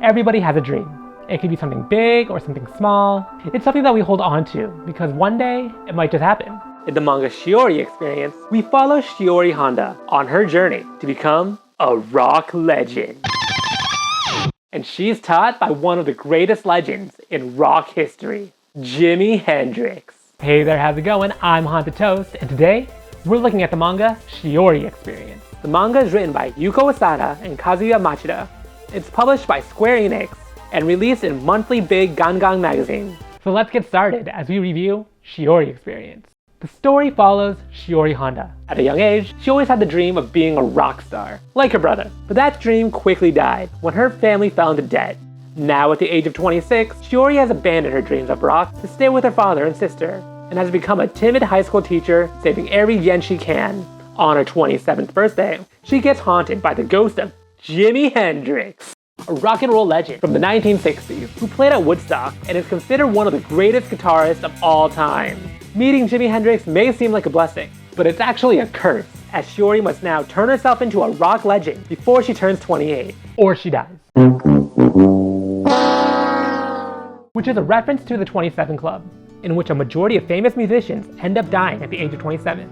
Everybody has a dream. It could be something big or something small. It's something that we hold on to because one day it might just happen. In the manga Shiori Experience, we follow Shiori Honda on her journey to become a rock legend. And she's taught by one of the greatest legends in rock history, Jimi Hendrix. Hey there, how's it going? I'm Haunted Toast, and today we're looking at the manga Shiori Experience. The manga is written by Yuko Asada and Kazuya Machida. It's published by Square Enix and released in monthly Big Gangang magazine. So let's get started as we review Shiori Experience. The story follows Shiori Honda. At a young age, she always had the dream of being a rock star, like her brother. But that dream quickly died when her family fell into debt. Now at the age of 26, Shiori has abandoned her dreams of rock to stay with her father and sister, and has become a timid high school teacher, saving every yen she can. On her 27th birthday, she gets haunted by the ghost of Jimi Hendrix, a rock and roll legend from the 1960s who played at Woodstock and is considered one of the greatest guitarists of all time. Meeting Jimi Hendrix may seem like a blessing, but it's actually a curse, as Shiori must now turn herself into a rock legend before she turns 28, or she dies. Which is a reference to the 27 Club, in which a majority of famous musicians end up dying at the age of 27.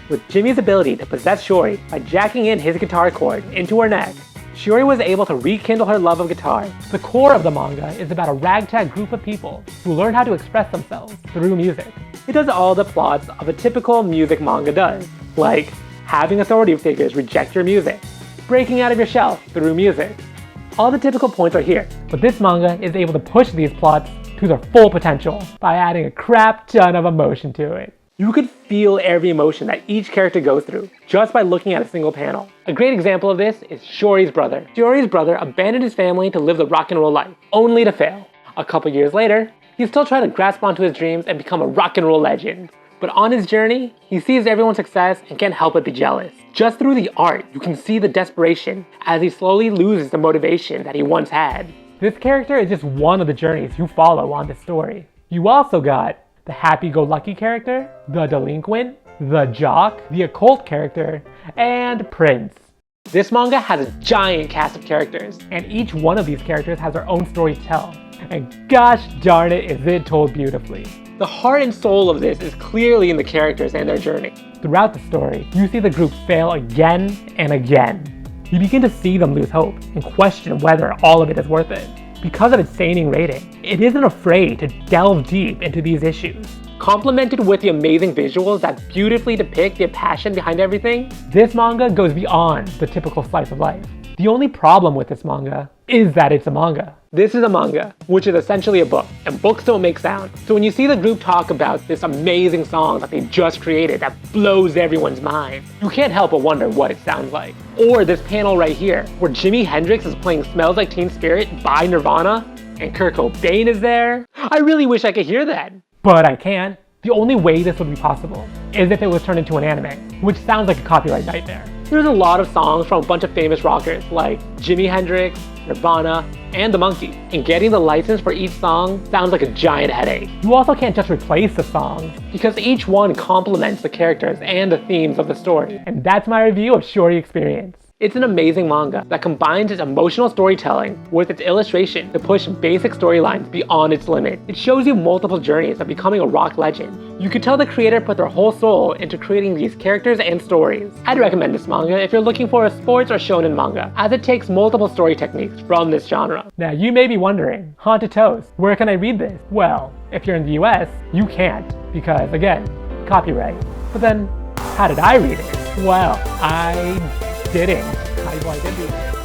With Jimmy's ability to possess Shiori by jacking in his guitar cord into her neck, Shiori was able to rekindle her love of guitar. The core of the manga is about a ragtag group of people who learn how to express themselves through music. It does all the plots of a typical music manga does, like having authority figures reject your music, breaking out of your shell through music. All the typical points are here, but this manga is able to push these plots to their full potential by adding a crap ton of emotion to it. You could feel every emotion that each character goes through just by looking at a single panel. A great example of this is Shiori's brother. Shiori's brother abandoned his family to live the rock and roll life, only to fail. A couple years later, he's still trying to grasp onto his dreams and become a rock and roll legend. But on his journey, he sees everyone's success and can't help but be jealous. Just through the art, you can see the desperation as he slowly loses the motivation that he once had. This character is just one of the journeys you follow on this story. You also got the happy-go-lucky character, the delinquent, the jock, the occult character, and Prince. This manga has a giant cast of characters, and each one of these characters has their own story to tell. And gosh darn it, is it told beautifully. The heart and soul of this is clearly in the characters and their journey. Throughout the story, you see the group fail again and again. You begin to see them lose hope and question whether all of it is worth it. Because of its seinen rating, it isn't afraid to delve deep into these issues. Complemented with the amazing visuals that beautifully depict the passion behind everything, this manga goes beyond the typical slice of life. The only problem with this manga is that it's a manga. This is a manga, which is essentially a book, and books don't make sound. So when you see the group talk about this amazing song that they just created that blows everyone's mind, you can't help but wonder what it sounds like. Or this panel right here, where Jimi Hendrix is playing Smells Like Teen Spirit by Nirvana, and Kurt Cobain is there. I really wish I could hear that. But I can't. The only way this would be possible is if it was turned into an anime, which sounds like a copyright nightmare. There's a lot of songs from a bunch of famous rockers like Jimi Hendrix, Nirvana, and The Monkees, and getting the license for each song sounds like a giant headache. You also can't just replace the songs, because each one complements the characters and the themes of the story. And that's my review of Shiori Experience. It's an amazing manga that combines its emotional storytelling with its illustration to push basic storylines beyond its limit. It shows you multiple journeys of becoming a rock legend. You could tell the creator put their whole soul into creating these characters and stories. I'd recommend this manga if you're looking for a sports or shonen manga, as it takes multiple story techniques from this genre. Now you may be wondering, Haunted Toast, where can I read this? Well, if you're in the US, you can't, because again, copyright. But then, how did I read it? Well, I didn't. I did do it.